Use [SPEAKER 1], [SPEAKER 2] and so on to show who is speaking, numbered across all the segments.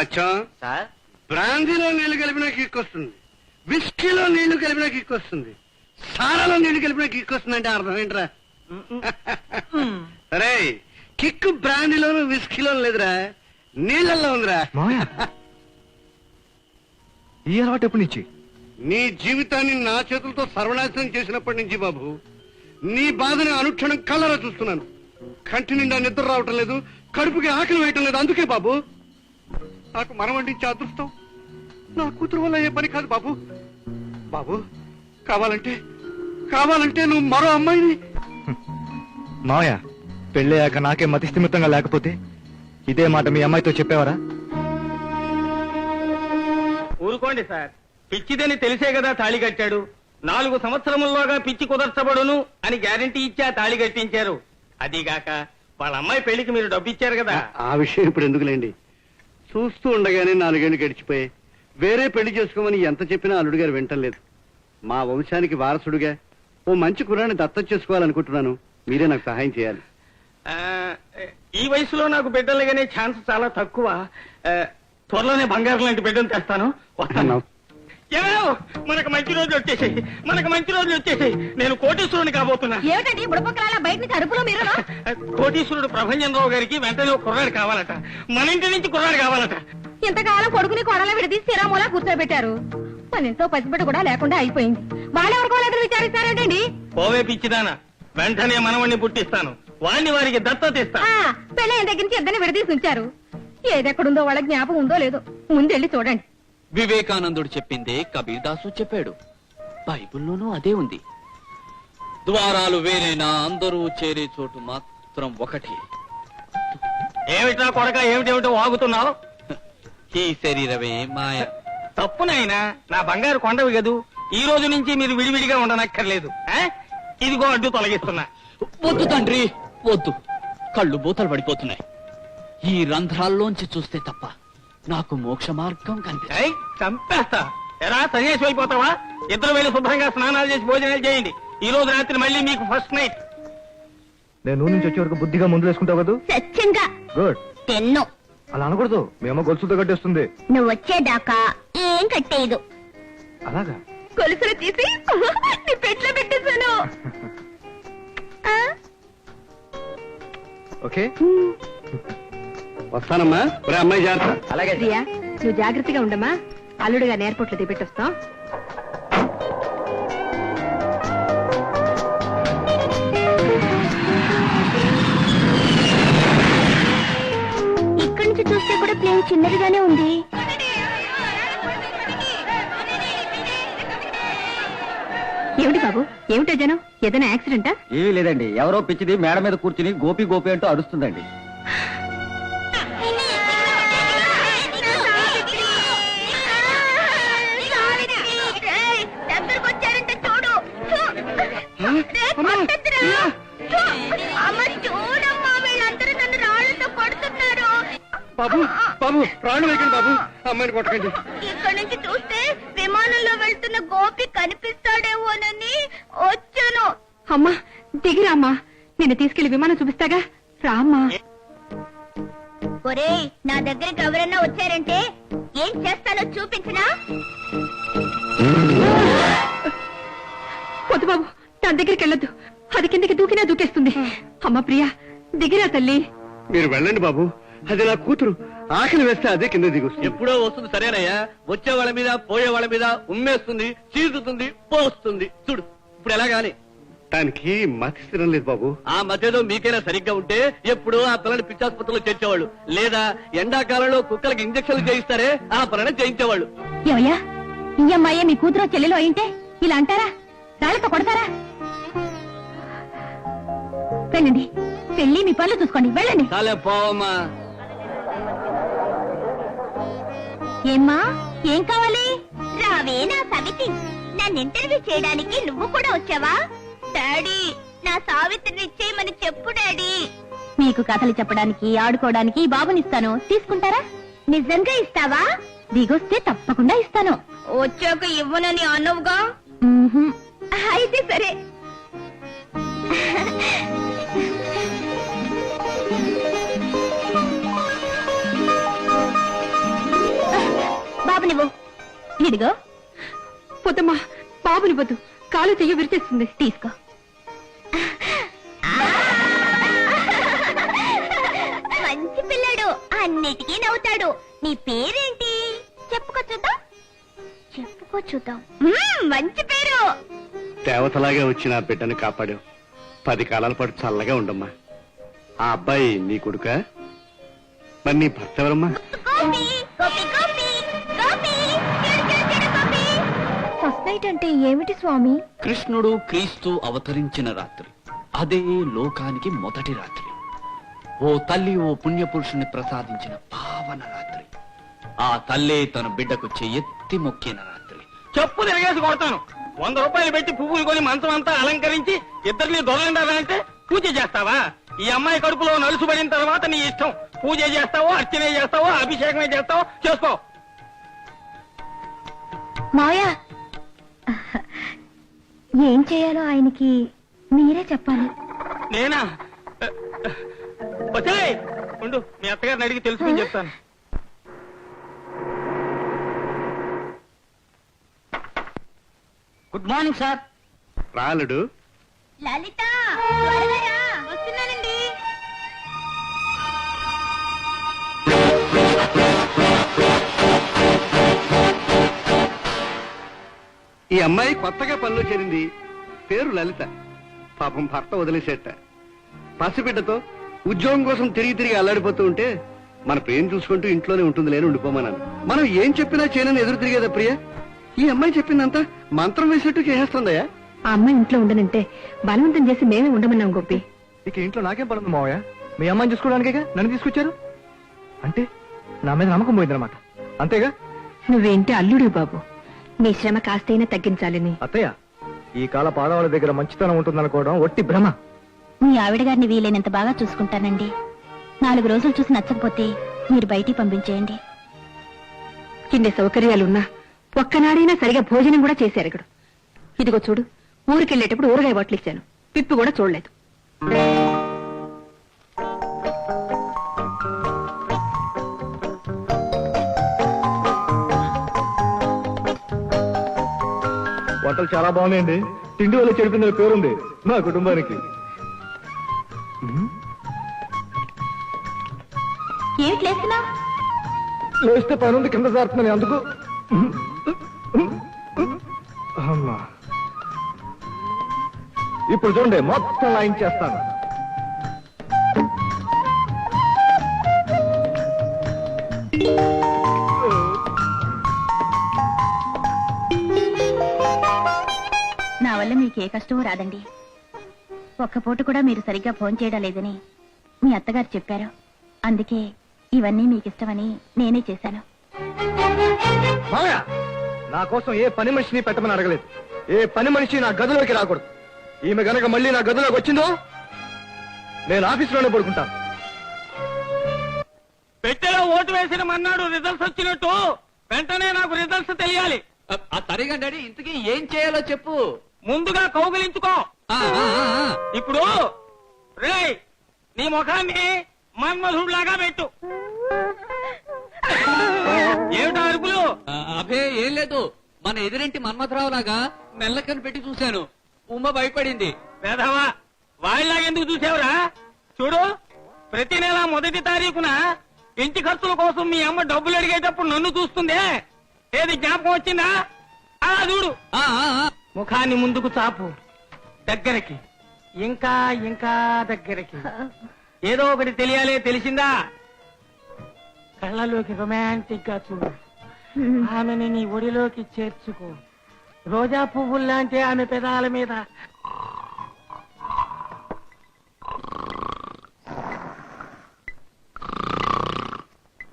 [SPEAKER 1] సత్యం
[SPEAKER 2] sir,
[SPEAKER 1] బ్రాందీలో నీళ్లు కలిపినా kick వస్తుంది, విస్కీలో నీళ్లు కలిపినా కిక్ వస్తుంది, సారాలో నీళ్లు కలిపినా కిక్ వస్తుంది అంటే అర్థం ఏంట్రా? సరే కిక్ బ్రాందీలోను విస్కీలోను లేదురా, నీళ్ళల్లో ఉందిరా.
[SPEAKER 3] ఈ అలవాటు ఎప్పటి నుంచి?
[SPEAKER 1] నీ జీవితాన్ని నా చేతులతో సర్వనాశనం చేసినప్పటి నుంచి బాబు. నీ బాధని అనుక్షణం కళ్ళరా చూస్తున్నాను. కంటి నిండా నిద్ర రావటం లేదు, కడుపుకి ఆకలి వేయటం లేదు. అందుకే బాబు నాకు మనం వండించే అదృష్టం నా కూతురు వల్ల ఏ పని కాదు బాబు. బాబు కావాలంటే నువ్వు మరో అమ్మాయిని.
[SPEAKER 3] మావయ్య, పెళ్ళయ్యాక నాకే మతిస్థిమితంగా లేకపోతే ఇదే మాట మీ అమ్మాయితో చెప్పేవారా?
[SPEAKER 2] ఊరుకోండి సార్, పిచ్చిదని తెలిసే కదా తాళి కట్టాడు. 4 సంవత్సరముల్లోగా పిచ్చి కుదర్చబడును అని గ్యారంటీ ఇచ్చి ఆ తాళి కట్టించారు. అదీగాక వాళ్ళ అమ్మాయి పెళ్లికి మీరు డబ్బు ఇచ్చారు కదా.
[SPEAKER 1] ఆ విషయం ఇప్పుడు ఎందుకులేండి. చూస్తూ ఉండగానే 4 ఏళ్లు గడిచిపోయి వేరే పెళ్లి చేసుకోమని ఎంత చెప్పినా అల్లుడు గారు వింటలేదు. మా వంశానికి వారసుడుగా ఓ మంచి కుర్రాన్ని దత్తత చేసుకోవాలనుకుంటున్నాను. మీరే నాకు సహాయం చేయాలి.
[SPEAKER 2] ఈ వయసులో నాకు బిడ్డలుగానే ఛాన్స్ చాలా తక్కువ. త్వరలోనే బంగారం లాంటి బిడ్డను తెస్తాను. వస్తాను. మనకు మంచి రోజులు వచ్చేసాయి. నేను కోటీశ్వరుని కాబోతున్నా.
[SPEAKER 4] ఏమిటండి బుడపక్కల బయట నుంచి అరుపులో మీరు?
[SPEAKER 2] కోటీశ్వరుడు ప్రభంజనరావు గారికి వెంటనే కుర్రాడు కావాలట. మన ఇంటి నుంచి కుర్రాడు కావాలట.
[SPEAKER 4] ఇంతకాలం కొడుకుని కొడల విడదీసి సిరామూలా కూర్చోబెట్టారు. మన ఇంట్లో పసిబిడ్డ కూడా లేకుండా అయిపోయింది. వాళ్ళెవరికోలేదు విచారిస్తారేంటండి?
[SPEAKER 2] పోవే పిచ్చిదానా, వెంటనే మనవణ్ణి పుట్టిస్తాను. వాణ్ణి వారికి దత్తత ఇస్తా.
[SPEAKER 4] పెళ్ళైన దగ్గర నుంచి ఇద్దరిని విడదీసి ఉంచారు. ఏదెక్కడుందో వాళ్ళ జ్ఞాపకం ఉందో లేదో ముందెళ్ళి చూడండి.
[SPEAKER 5] వివేకానందుడు చెప్పిందే కబీర్ దాసు చెప్పాడు. బైబిల్లోనూ అదే ఉంది. ద్వారాలు వేరైనా అందరూ చేరే చోటు మాత్రం ఒకటి.
[SPEAKER 2] ఏమిటా కొడక, ఏమిటేమిటో వాగుతున్నావు?
[SPEAKER 5] ఈ శరీరమే మాయ.
[SPEAKER 2] తప్పునైనా నా బంగారు కొండవి కదూ. ఈ రోజు నుంచి మీరు విడివిడిగా ఉండనక్కర్లేదు. ఇదిగో అడ్డు తొలగిస్తున్నా.
[SPEAKER 5] వద్దు తండ్రి, వద్దు. కళ్ళు బూతలు పడిపోతున్నాయి. ఈ రంధ్రాల్లోంచి చూస్తే తప్ప నాకు మోక్ష మార్గం కనిపిస్తుంది.
[SPEAKER 2] చంపేస్తా. ఎరా సన్యాసి అయిపోతావా? ఇద్దరు వెళ్ళి శుభ్రంగా స్నానాలు చేసి భోజనాలు చేయండి. ఈ రోజు రాత్రి మళ్ళీ మీకు ఫస్ట్ నైట్.
[SPEAKER 3] నేను ఊరి నుంచి వచ్చే వరకు బుద్ధిగా ముందు వేసుకుంటావు కదా?
[SPEAKER 4] సత్యంగా
[SPEAKER 3] గుడ్.
[SPEAKER 4] తెన్ను
[SPEAKER 3] అలా అనకూడదు. మీ అమ్మ గొలుసులతో కట్టేస్తుంది.
[SPEAKER 4] నువ్వు వచ్చేదాకా ఏం కట్టేయదు.
[SPEAKER 3] అలాగా?
[SPEAKER 4] గొలుసులు తీసి నీ పెట్లో పెట్టేశాను.
[SPEAKER 3] ఓకే,
[SPEAKER 1] వస్తానమ్మా. ఒరే అమ్మాయి జాగ్రత్త.
[SPEAKER 2] అలాగే.
[SPEAKER 4] ప్రియా, నువ్వు జాగ్రత్తగా ఉండమ్మా. అల్లుడుగా ఎయిర్పోర్ట్ లో దిగబెట్టొస్తాం. ఇక్కడి నుంచి చూస్తే కూడా ప్లేన్ చిన్నదిగానే ఉంది. ఏమిటి బాబు, ఏమిటో జనం? ఏదైనా యాక్సిడెంటా?
[SPEAKER 2] ఏమీ లేదండి. ఎవరో పిచ్చిది మేడ మీద కూర్చుని గోపి గోపి అంటూ అరుస్తుందండి.
[SPEAKER 1] బాబు బాబు ప్రాణం వేయకండి బాబు. అమ్మాయిని కొట్టకండి.
[SPEAKER 4] ఇక్కడ నుంచి చూస్తే విమానంలో వెళ్తున్న గోపి కనిపిస్తాడేమోనని వచ్చాను. అమ్మా దిగిరామ్మా, నిన్ను తీసుకెళ్లి విమానం చూపిస్తాగా. రామ్మా. ఒరేయ్, నా దగ్గరికి ఎవరన్నా వచ్చారంటే ఏం చేస్తానో చూపించనా? వద్దు బాబు, నా దగ్గరికి వెళ్ళొద్దు. అది కిందకి దూకినా దూకేస్తుంది. అమ్మ ప్రియా, దిగిరా తల్లి.
[SPEAKER 1] మీరు వెళ్ళండి బాబు. అది నా కూతురు. ఆకలి వేస్తే అదే కింద దిగొస్తుంది.
[SPEAKER 5] ఎప్పుడో వస్తుంది సరేనయ్యా. వచ్చే వాళ్ళ మీద పోయే వాళ్ళ మీద ఉమ్మేస్తుంది, చీదుతుంది, పోస్తుంది. చూడు ఇప్పుడు ఎలాగాని.
[SPEAKER 1] దానికి మతి స్థిరం లేదు బాబు.
[SPEAKER 5] ఆ మధ్యలో మీకైనా సరిగ్గా ఉంటే ఎప్పుడు ఆ పిల్లని పిచ్చాసుపత్రిలో చేర్చేవాళ్ళు, లేదా ఎండాకాలంలో కుక్కలకి ఇంజక్షన్లు చేయిస్తారే ఆ పని చేయించేవాళ్ళు.
[SPEAKER 4] ఏమయ్యా, ఈ అమ్మాయి మీ కూతురు చెల్లెలు అయింటే ఇలా అంటారా? రాళ్ళతో కొడతారా? వెళ్ళండి, వెళ్ళి మీ పనులు చూసుకోండి. వెళ్ళండి.
[SPEAKER 5] చాలే పోవమ్మా.
[SPEAKER 4] ఏమ్మా, ఏం కావాలి? రావే నా సవితి, నన్ను ఇంటర్వ్యూ చేయడానికి నువ్వు కూడా వచ్చావా? డాడీ, నా సావిత్రిని ఇచ్చేయమని చెప్పు డాడీ. మీకు కథలు చెప్పడానికి ఆడుకోవడానికి బాబునిస్తాను, తీసుకుంటారా? నిజంగా ఇస్తావా? దిగొస్తే తప్పకుండా ఇస్తాను. వచ్చాక ఇవ్వనని అన్నవుగా. అయితే సరే. కానివ్వు. ఇదిగో
[SPEAKER 6] పొద్దమ్మా, బాబుని వద్దు, కాలు చెయ్యి విరిచేస్తుంది.
[SPEAKER 4] తీసుకో. మంచి పిల్లడు, అన్నిటికీ నవ్వుతాడు. నీ పేరేంటి? చెప్పుకో చూద్దాం. చెప్పుకో చూద్దాం. మంచి పేరు.
[SPEAKER 1] దేవతలాగే వచ్చిన ఆ బిడ్డని కాపాడావు. 10 కాలాల పాటు చల్లగా ఉండమ్మా. ఆ అబ్బాయి నీ కొడుక? మరి నీ భర్త ఎవరమ్మా?
[SPEAKER 4] గోపి, గోపి, గోపి, గోపి. చూడు, చూడు, చూడు, గోపి. ఫస్ట్ నైట్ అంటే ఏమిటి స్వామి?
[SPEAKER 5] కృష్ణుడు క్రీస్తు అవతరించిన రాత్రి, అదే లోకానికి మొదటి రాత్రి. ఓ తల్లి ఓ పుణ్యపురుషుని ప్రసాదించిన పావన రాత్రి. ఆ తల్లే తన బిడ్డకు చెయ్యెత్తి మొక్కిన రాత్రి.
[SPEAKER 2] చెప్పు తిరగేసి కొడతాను. 100 రూపాయలు పెట్టి పువ్వులు కొని మంచం అంతా అలంకరించి ఇద్దరిని దొరలంటారంటే పూజ చేస్తావా? ఈ అమ్మాయి కడుపులో నలుసుబడిన తర్వాత నీ ఇష్టం. పూజ చేస్తావో, అర్చనే చేస్తావో, అభిషేకమే చేస్తావో చేసుకో.
[SPEAKER 4] మాయా, ఏం చేయాలో ఆయనకి మీరే చెప్పాలి.
[SPEAKER 2] నేనా? వచ్చే ఉండు, మీ అత్తగారిని అడిగి తెలుసుకుని చెప్తాను.
[SPEAKER 5] Good morning sir.
[SPEAKER 1] రాలుడు.
[SPEAKER 4] లలిత, త్వరగా రా. వస్తున్నానండి.
[SPEAKER 1] ఈ అమ్మాయి కొత్తగా పనిలో చేరింది. పేరు లలిత. పాపం భర్త వదిలేసేట. పసిబిడ్డతో ఉద్యోగం కోసం తిరిగి తిరిగి అల్లాడిపోతూ ఉంటే మన ప్రియం చూసుకుంటూ ఇంట్లోనే ఉంటుంది లేని ఉండిపోమన్నాను. మనం ఏం చెప్పినా చేయనని ఎదురు తిరిగేదా ప్రియ? ఈ అమ్మాయి చెప్పిందంతా మంత్రం వేసినట్టు చేసేస్తుందయ్యా.
[SPEAKER 6] ఆ అమ్మాయి ఇంట్లో ఉండనంటే బలవంతం చేసి మేమే ఉండమన్నాం గోపి.
[SPEAKER 3] ఇక ఇంట్లో నాకేం పడుంది మావయ్య? మీ అమ్మాయిని చూసుకోవడానికేగా నన్ను తీసుకొచ్చారు. అంటే నా మీద నమ్మకం పోయిందనమాట, అంతేగా?
[SPEAKER 6] నువ్వేంటి అల్లుడు బాబు, నీ శ్రమ కాస్తైనా తగ్గించాలని.
[SPEAKER 3] అత్తయ్య, ఈ కాల పాదవాళ్ళ దగ్గర మంచితనం ఉంటుందనుకోవడం ఒట్టి భ్రమ.
[SPEAKER 4] మీ ఆవిడ గారిని వీలైనంత బాగా చూసుకుంటానండి. 4 రోజులు చూసి నచ్చకపోతే మీరు బయటికి పంపించేయండి.
[SPEAKER 6] కింద సౌకర్యాలున్నా ఒక్కనాడైనా సరిగా భోజనం కూడా చేశారు ఇక్కడ. ఇదిగో చూడు, ఊరికెళ్ళేటప్పుడు ఊరగాయ బాటిల్ ఇచ్చాను, పిప్పి కూడా చూడలేదు.
[SPEAKER 3] వంటలు చాలా బాగున్నాయండి. తిండి వల్ల చెడిపోయిన పేరుంది మా కుటుంబానికి.
[SPEAKER 4] ఏమిటి లేస్తున్నావు?
[SPEAKER 3] లేస్తే పని ఉంది, కింద జారుతున్నాను అందుకు. అమ్మా, ఇప్పుడు చూడండి, మొత్తం లైన్ చేస్తాను.
[SPEAKER 4] నా వల్ల మీకు ఏ కష్టమూ రాదండి. ఒక్క పూట కూడా మీరు సరిగ్గా ఫోన్ చేయడం లేదని మీ అత్తగారు చెప్పారు. అందుకే ఇవన్నీ మీకు ఇష్టమని నేనే చేశాను.
[SPEAKER 3] మామయ్య, నా కోసం ఏ పని మనిషిని పెట్టమని అడగలేదు. ఏ పని మనిషి నా గదిలోకి రాకూడదు. ఈమె గనక మళ్ళీ నా గదిలోకి వచ్చిందో నేను ఆఫీసులోనే పడుకుంటాను.
[SPEAKER 2] పెట్టెలో ఓటు వేసిన మన్నాడు రిజల్ట్స్ వచ్చినట్టు వెంటనే నాకు రిజల్ట్స్ తెలియాలి.
[SPEAKER 5] తరిగా డాడీ, ఇంతకీ ఏం చేయాలో చెప్పు.
[SPEAKER 2] ముందుగా కౌగిలించుకో. ఇప్పుడు రేయ్, నీ ముఖాన్ని మన్మధుడిలాగా పెట్టు. ఏమిటా అరుపులు?
[SPEAKER 5] అభే ఏం లేదు, మన ఎదురింటి మన్మథరావు లాగా మెల్లకని పెట్టి చూశాను. ఉమ్మ భయపడింది.
[SPEAKER 2] వేధవా, వాళ్ళలాగెందుకు చూసావురా? చూడు, ప్రతి నెల 1వ తారీఖున ఇంటి ఖర్చుల కోసం మీ అమ్మ డబ్బులు అడిగేటప్పుడు నన్ను చూస్తుందే, ఏది జ్ఞాపకం వచ్చిందా? అలా చూడు. ముఖాన్ని ముందుకు చాపు, దగ్గరికి, ఇంకా ఇంకా దగ్గరికి. ఏదో ఒకటి తెలియాలే, తెలిసిందా? కళ్ళలోకి రొమాంటిక్ గా చూడు. ఆమెని నీ ఒడిలోకి చేర్చుకో. రోజా పువ్వుల్లాంటి ఆమె పెదాల మీద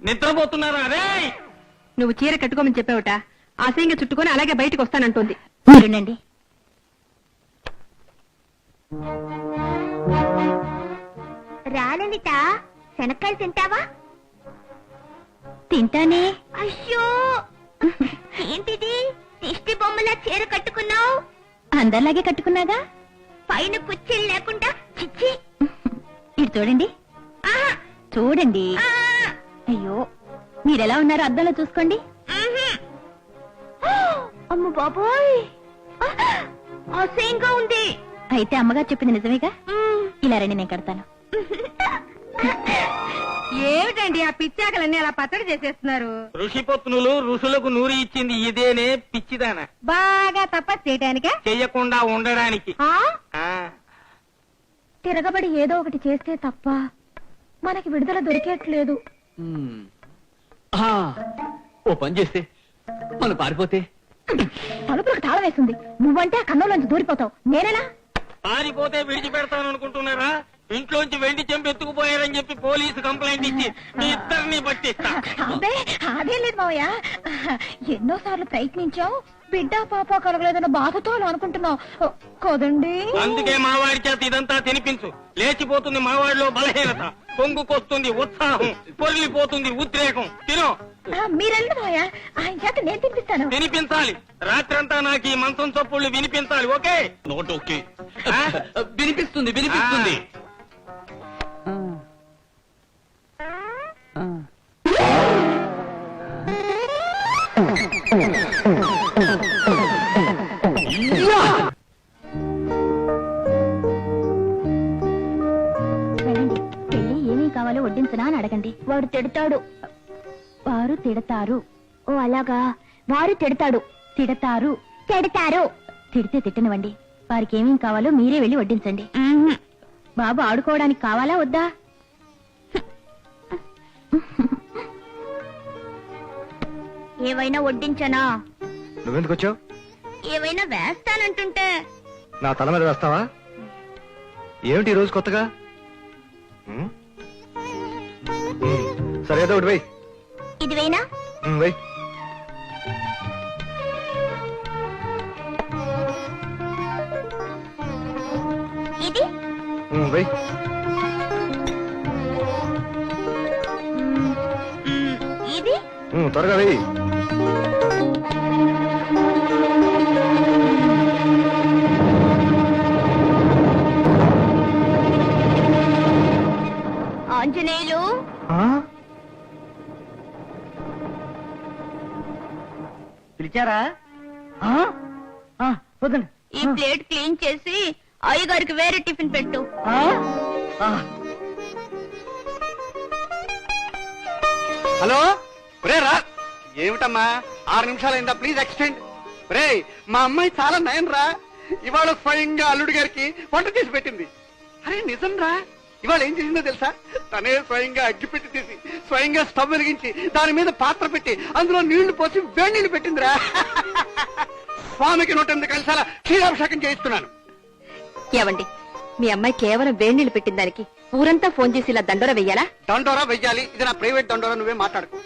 [SPEAKER 2] నిద్రపోతున్నారా? రే,
[SPEAKER 6] నువ్వు చీర కట్టుకోమని చెప్పావుట, ఆశయంగా చుట్టుకొని అలాగే బయటకు వస్తానంటోంది.
[SPEAKER 4] మీరుండండి. రాలలిత, శనక్కాయలు తింటావా? తింటానే. అయ్యో, ఏంటిది? దిష్టి బొమ్మలా చీర కట్టుకున్నావు? అందరిలాగే కట్టుకున్నాగా, పైన కుర్చీలు లేకుండా. చిచ్చి, ఇటు చూడండి. చూడండి. అయ్యో, మీరెలా ఉన్నారో అద్దంలో చూసుకోండి. అమ్మ బాబోయ్, అసహ్యంగా ఉంది. అయితే అమ్మగారు చెప్పింది నిజమేగా? ఇలా రండి, నేను కడతాను.
[SPEAKER 6] ఏమిటండి ఆ పిచ్చాకలన్నీ అలా పచ్చడి చేసేస్తున్నారు?
[SPEAKER 2] ఋషిపత్నులు ఋషులకు నూరి ఇచ్చింది ఇదేనే పిచ్చిదాన.
[SPEAKER 6] బాగా తపస్సు చేయటానికా?
[SPEAKER 2] చెయ్యకుండా ఉండడానికి.
[SPEAKER 4] తిరగబడి ఏదో ఒకటి చేస్తే తప్ప మనకి విడుదల దొరికేట్లేదు.
[SPEAKER 5] ఓ పని చేస్తే మనం పారిపోతే?
[SPEAKER 4] తలుపులకు తాళం వేస్తుంది. నువ్వంటే ఆ కన్నులోంచి దూరిపోతావు, నేనేనా?
[SPEAKER 2] పారిపోతే విడిచిపెడతాను అనుకుంటున్నారా? ఇంట్లోంచి వెండి చెంపు ఎత్తుకుపోయారని చెప్పి పోలీసు కంప్లైంట్ ఇచ్చి మీ ఇద్దరిని పట్టిస్తా.
[SPEAKER 4] అబ్బే అదేం లేదు మావయ్య, ఎన్నోసార్లు ప్రయత్నించావు, బిడ్డ పాప కలగలేదన్న బాధతో అలా అనుకుంటున్నావు కదండి.
[SPEAKER 2] అందుకే మావాడి చేత ఇదంతా తినిపించు. లేచిపోతుంది మావాడిలో బలహీనత, పొంగుకొస్తుంది ఉత్సాహం, పొర్లిపోతుంది ఉద్రేకం. తినో.
[SPEAKER 4] మీరెళ్ళి మావయ్య, ఆయన చేత నేను తినిపిస్తాను.
[SPEAKER 2] వినిపించాలి. రాత్రంతా నాకు ఈ మంచం చప్పుళ్ళు వినిపించాలి. ఓకే?
[SPEAKER 5] Note okay. వినిపిస్తుంది వినిపిస్తుంది.
[SPEAKER 4] వెళ్ళండి, పెళ్లి ఏమేం కావాలో వడ్డించనా అని అడగండి. వాడు తిడతాడు. వారు తిడతారు. ఓ అలాగా, వారు తిడతాడు. తిడతారు తిడతారు. తిడితే తిట్టనివ్వండి. వారికి ఏమేం కావాలో మీరే వెళ్ళి వడ్డించండి. బాబు ఆడుకోవడానికి కావాలా వద్దా? ఏవైనా వడ్డించనా?
[SPEAKER 3] నువ్వెందుకు వచ్చావు?
[SPEAKER 4] ఏవైనా వేస్తానంటుంటే.
[SPEAKER 3] నా తల మీద వేస్తావా? ఏమిటి ఈ రోజు కొత్తగా? సరే ఏదో ఒకటి వెయ్యి.
[SPEAKER 4] ఇది వేయనా?
[SPEAKER 3] వెయ్యి.
[SPEAKER 4] ఇది
[SPEAKER 3] వెయ్యి.
[SPEAKER 4] ఇది
[SPEAKER 3] త్వరగా వెయ్యి.
[SPEAKER 4] ఆంజనేయులు,
[SPEAKER 2] పిలిచారా? వద్దండి.
[SPEAKER 4] ఈ ప్లేట్ క్లీన్ చేసి అయ్యగారికి వేరే టిఫిన్ పెట్టు.
[SPEAKER 1] హలో ఒరే రా. ఏమిటమ్మా 6 నిమిషాలైందా? Please extend. రే మా అమ్మాయి చాలా నయం రా. ఇవాళ స్వయంగా అల్లుడి గారికి వంట చేసి పెట్టింది. అరే నిజం రా. ఇవాళ ఏం చేసిందో తెలుసా? తనే స్వయంగా అగ్గిపెట్టి తీసి స్వయంగా స్టవ్ వెలిగించి దాని మీద పాత్ర పెట్టి అందులో నీళ్లు పోసి వేడి నీళ్లు పెట్టిందిరా. స్వామికి 108 కలశాల క్షీరాభిషేకం చేయిస్తున్నాను.
[SPEAKER 6] ఏవండి, మీ అమ్మాయి కేవలం వేడి నీళ్లు పెట్టిన దానికి ఊరంతా ఫోన్ చేసి ఇలా దండోరా వెయ్యాలా?
[SPEAKER 1] దండోరా వెయ్యాలి. ఇది నా ప్రైవేట్ దండోరా, నువ్వే మాట్లాడుకో.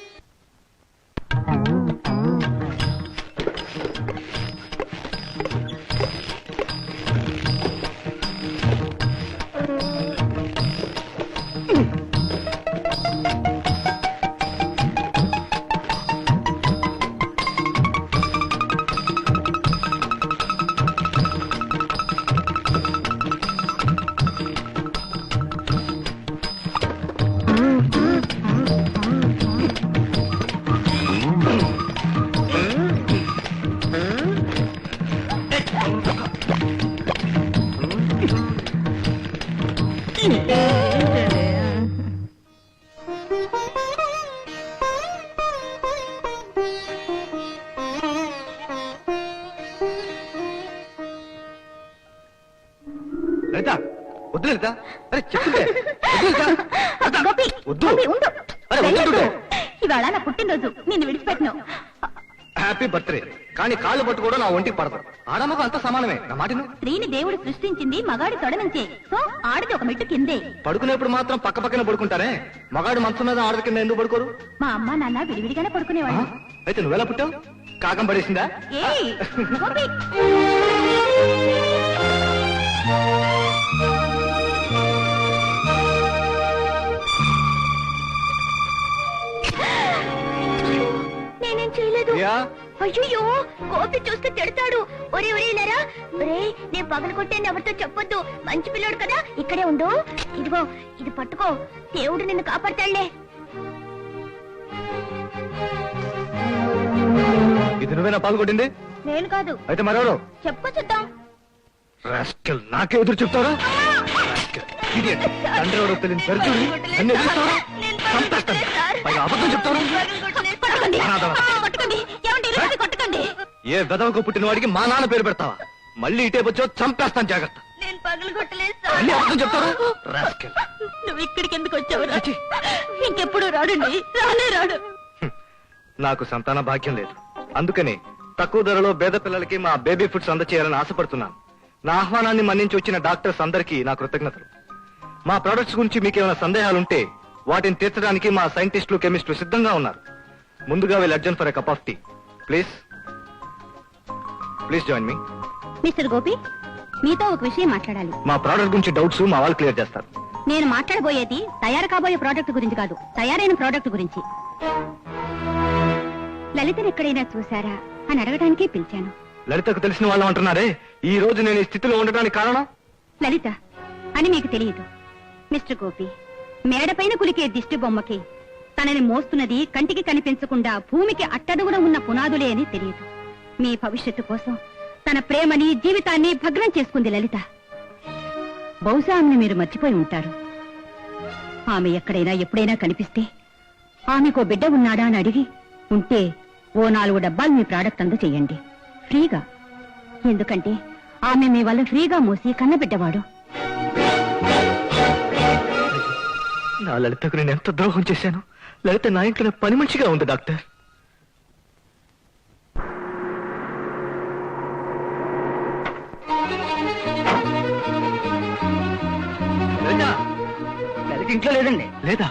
[SPEAKER 3] లలిత వద్దు లలిత. అరే చెప్తుంటే
[SPEAKER 4] గోపి,
[SPEAKER 3] వద్దు.
[SPEAKER 4] గోపి, ఉండు.
[SPEAKER 3] అరే, వద్దు.
[SPEAKER 4] ఇవాళ నా పుట్టినరోజు, నిన్ను విడిచిపెట్టను.
[SPEAKER 3] Happy birthday. కానీ కాళ్ళు పట్టుకోవడం నా ఒంటికి పడదు. ఆడమ్మకు అంత సమానమే. నా మాటను.
[SPEAKER 4] స్త్రీని దేవుడు సృష్టించింది మగాడి తొడ నుంచే. సో ఆడది ఒక మెట్టు కిందే.
[SPEAKER 3] పడుకునేప్పుడు మాత్రం పక్క పక్కన పడుకుంటారే. మగాడు మంచం మీద ఆడది కింద ఎందుకు పడుకోరు?
[SPEAKER 4] మా అమ్మ నాన్న విడివిడిగానే పడుకునేవాళ్ళు.
[SPEAKER 3] అయితే నువ్వెలా పుట్టావు? కాకం పడేసిందా?
[SPEAKER 4] ఏయ్, గోపి. నేనేం చేయలేదు.
[SPEAKER 3] ప్రియా?
[SPEAKER 4] అయ్యో, గోపి చూస్తే తిడతాడు. ఒరే ఒరే లేరా. ఒరే, నేను పగలు కొట్టేది ఎవరితో చెప్పొద్దు. మంచి పిల్లోడు కదా, ఇక్కడే ఉండు. ఇదిగో ఇది పట్టుకో, దేవుడు నిన్ను కాపాడతాడులే.
[SPEAKER 3] ఇది నువ్వేనా పాల్గొట్టింది?
[SPEAKER 4] నేను కాదు.
[SPEAKER 3] అయితే మరెవరు?
[SPEAKER 4] చెప్పుకో చూద్దాం.
[SPEAKER 3] రాస్కెల్, నాకే ఎదురు చెప్తారా? Idiot. తండ్రి ఎవరో తెలియని దరిద్రుడిని నన్ను ఎదిరిస్తారా? చంపేస్తాను. పైగా అబద్ధం చెప్తారా? అనాథలా. ఏ వెదవకు పుట్టిన వాడికి మా నాన్న పేరు పెడతావా? మళ్ళీ ఇటే వచ్చో చంపేస్తాను, జాగ్రత్త.
[SPEAKER 4] నేను పగలు కొట్టలేదు
[SPEAKER 3] మళ్ళీ అబద్ధం చెప్తారా? రాస్కెల్.
[SPEAKER 4] నువ్వు ఇక్కడికి ఎందుకు వచ్చావు? ఇంకెప్పుడు రాడండి, రానే రాడు.
[SPEAKER 3] నాకు సంతాన భాగ్యం లేదు, అందుకని తక్కువ ధరలో పేద పిల్లలకి మా బేబీ ఫుడ్స్ అందచేయాలని ఆశపడుతున్నాను. నా ఆహ్వానాన్ని మన్నించి వచ్చిన డాక్టర్స్ అందరికీ నా కృతజ్ఞతలు. మా ప్రొడక్ట్స్ గురించి మీకు ఏమైనా సందేహాలుంటే వాటిని తీర్చడానికి మా సైంటిస్టులు కెమిస్టులు సిద్ధంగా ఉన్నారు. ముందుగా విల్ అర్జన్ for a cup of tea please. Please join me.
[SPEAKER 4] Mister Gopi, మీతో ఒక విషయం మాట్లాడాలి.
[SPEAKER 3] మా ప్రోడక్ట్ గురించి డౌట్స్ మా వాళ్ళు క్లియర్ చేస్తారు.
[SPEAKER 4] నేను మాట్లాడబోయేది తయారు కాబోయే ప్రోడక్ట్ గురించి కాదు, తయారైన ప్రోడక్ట్ గురించి. లలితను ఎక్కడైనా చూసారా అని అడగడానికి పిలిచాను.
[SPEAKER 3] లలితకు తెలిసిన వాళ్ళు అంటున్నారే, ఈ రోజు నేను ఈ స్థితిలో ఉండడానికి కారణం
[SPEAKER 4] లలిత అని మీకు తెలియదు. మిస్టర్ గోపి, మేడపైన కులికే దిష్టి బొమ్మకి తనని మోస్తున్నది కంటికి కనిపించకుండా భూమికి అట్టడుగున ఉన్న పునాదులే అని తెలియదు. మీ భవిష్యత్తు కోసం తన ప్రేమని జీవితాన్ని భగ్నం చేసుకుంది లలిత. బహుశా ఆమెను మీరు మర్చిపోయి ఉంటారు. ఆమె ఎక్కడైనా ఎప్పుడైనా కనిపిస్తే ఆమెకో బిడ్డ ఉన్నాడా అని అడిగి, ఉంటే ఓ 4 డబ్బాలు మీ ప్రాడక్ట్ అందచేయండి ఫ్రీగా. ఎందుకంటే ఆమె మీ వల్ల ఫ్రీగా మోసి కన్నబిడ్డవాడు.
[SPEAKER 3] నా లలితకు నేను ఎంత ద్రోహం చేశాను. లలిత నా ఇంట్లో పని మంచిగా ఉంది డాక్టర్.
[SPEAKER 2] లలిత ఇంట్లో లేదండి.
[SPEAKER 3] లేదా?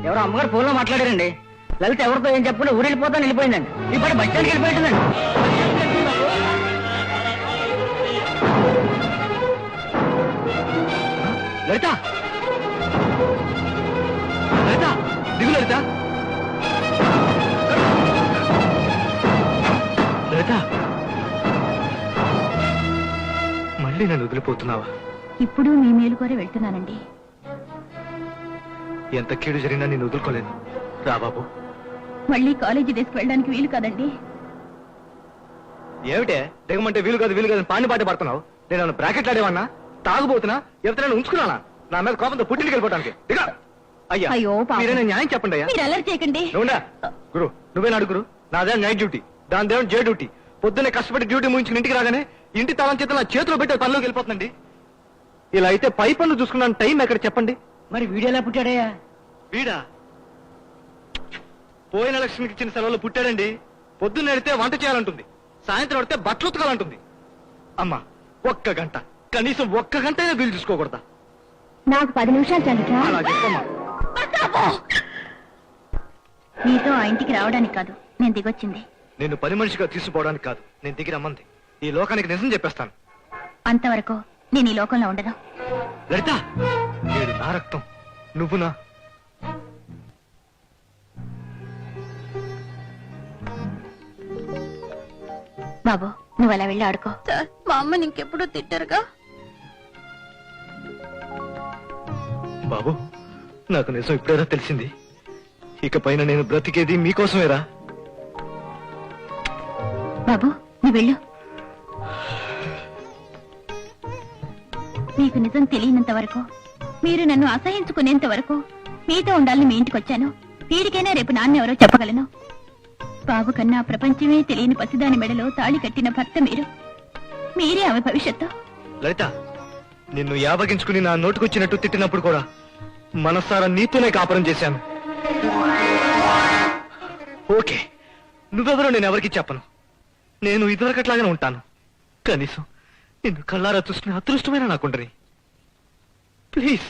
[SPEAKER 2] ఎవరో అమ్మగారు ఫోన్లో మాట్లాడారండి. లలిత ఎవరితో ఏం చెప్పకుండా ఊరెళ్ళిపోతాను వెళ్ళిపోయిందండి. ఈ పాట బస్ స్టాండ్కి వెళ్ళిపోయిందండి.
[SPEAKER 3] లలిత, లలిత, దిగు లలిత. లలిత, మళ్ళీ నన్ను వదిలిపోతున్నావా?
[SPEAKER 4] ఇప్పుడు మీ మేలు కోరి వెళ్తున్నానండి.
[SPEAKER 3] ఎంత కీడు జరిగినా నేను వదులుకోలేను. రా బాబు.
[SPEAKER 4] మళ్ళీ కాలేజీ డేస్కి వెళ్ళడానికి వీలు కాదండి.
[SPEAKER 3] ఏమిటే దిగమంటే వీలు కాదు వీలు కాదు పాని పాట పడుతున్నావు? నేను బ్రాకెట్ ఆడేవన్నా? తాగుబోతున్నా? ఎవరైనా ఉంచుకున్నానా? నా మీద కోపంతో పుట్టింటికి వెళ్ళిపోవడానికి? దిగా. అయ్యా,
[SPEAKER 4] అయ్యో పాపం.
[SPEAKER 3] మీరైనా న్యాయం చెప్పండి అయ్యా.
[SPEAKER 4] మీరు అల్లరి చేయకండి.
[SPEAKER 3] నువ్వునా గురు, నువ్వేనా అడుగు గురు. నాదే నైట్ డ్యూటీ, దాని దేవుడు డే డ్యూటీ. పొద్దున్నే కష్టపడి డ్యూటీ ముగించుకుని ఇంటికి రాగానే ఇంటి తాళం చేత నా చేతిలో పెట్టి పనిలోకి వెళ్ళిపోతుందండి. ఇలా అయితే పై పనులు చూసుకున్నాను టైం ఎక్కడ చెప్పండి?
[SPEAKER 2] మరి వీడియోలా పుట్టాడయ్యా?
[SPEAKER 3] వీడా పోయిన ఎలక్షన్కి ఇచ్చిన సెలవులు పుట్టాడండి. పొద్దున్న వెళితే వంట చేయాలంటుంది, సాయంత్రం పడితే బట్టలు ఉతకాలంటుంది. అమ్మా, ఒక్క గంట, కనీసం ఒక్క గంట అయినా వీలు చూసుకోకూడదా?
[SPEAKER 4] నాకు 10 నిమిషాలు చాలురా.
[SPEAKER 3] అలా చెప్పమ్మా.
[SPEAKER 4] నీతో ఆ ఇంటికి రావడానికి కాదు నేను దిగొచ్చింది.
[SPEAKER 3] నేను పని మనిషిగా తీసుకుపోవడానికి కాదు నేను దిగి రమ్మంది. ఈ లోకానికి నిజం చెప్పేస్తాను.
[SPEAKER 4] అంతవరకు నేను ఈ లోకంలో ఉండను.
[SPEAKER 3] లలిత, నేడు నా రక్తం, నువ్వు నా.
[SPEAKER 4] బాబు, నువ్వు అలా వెళ్ళి ఆడుకో. మా అమ్మని ఇంకెప్పుడు తిట్టారుగా.
[SPEAKER 3] బాబు, నాకు నిజం ఇప్పుడేరా తెలిసింది. ఇక పైన నేను బ్రతికేది మీకోసమేరా.
[SPEAKER 4] బాబు, నువ్వు వెళ్ళు. మీకు నిజం తెలియనంత వరకు, మీరు నన్ను అసహించుకునేంత వరకు మీతో ఉండాలని మీ ఇంటికి వచ్చాను. వీడికైనా రేపు నాన్న ఎవరో చెప్పగలను. బాబు కన్నా ప్రపంచమే తెలియని పసిదాని మెడలో తాళి కట్టిన భర్త మీరు. మీరే ఆమె భవిష్యత్తు.
[SPEAKER 3] లలిత, నిన్ను యావగించుకుని నా నోటుకొచ్చినట్టు తిట్టినప్పుడు కూడా మనసారా నీతోనే కాపురం చేశాను. ఓకే, నువ్వెవరో నేను ఎవరికి చెప్పను. నేను ఇదివరకట్లాగానే ఉంటాను. కనీసం నిన్ను కళ్ళారా చూసుకునే అదృష్టమైన నాకుండని. ప్లీజ్.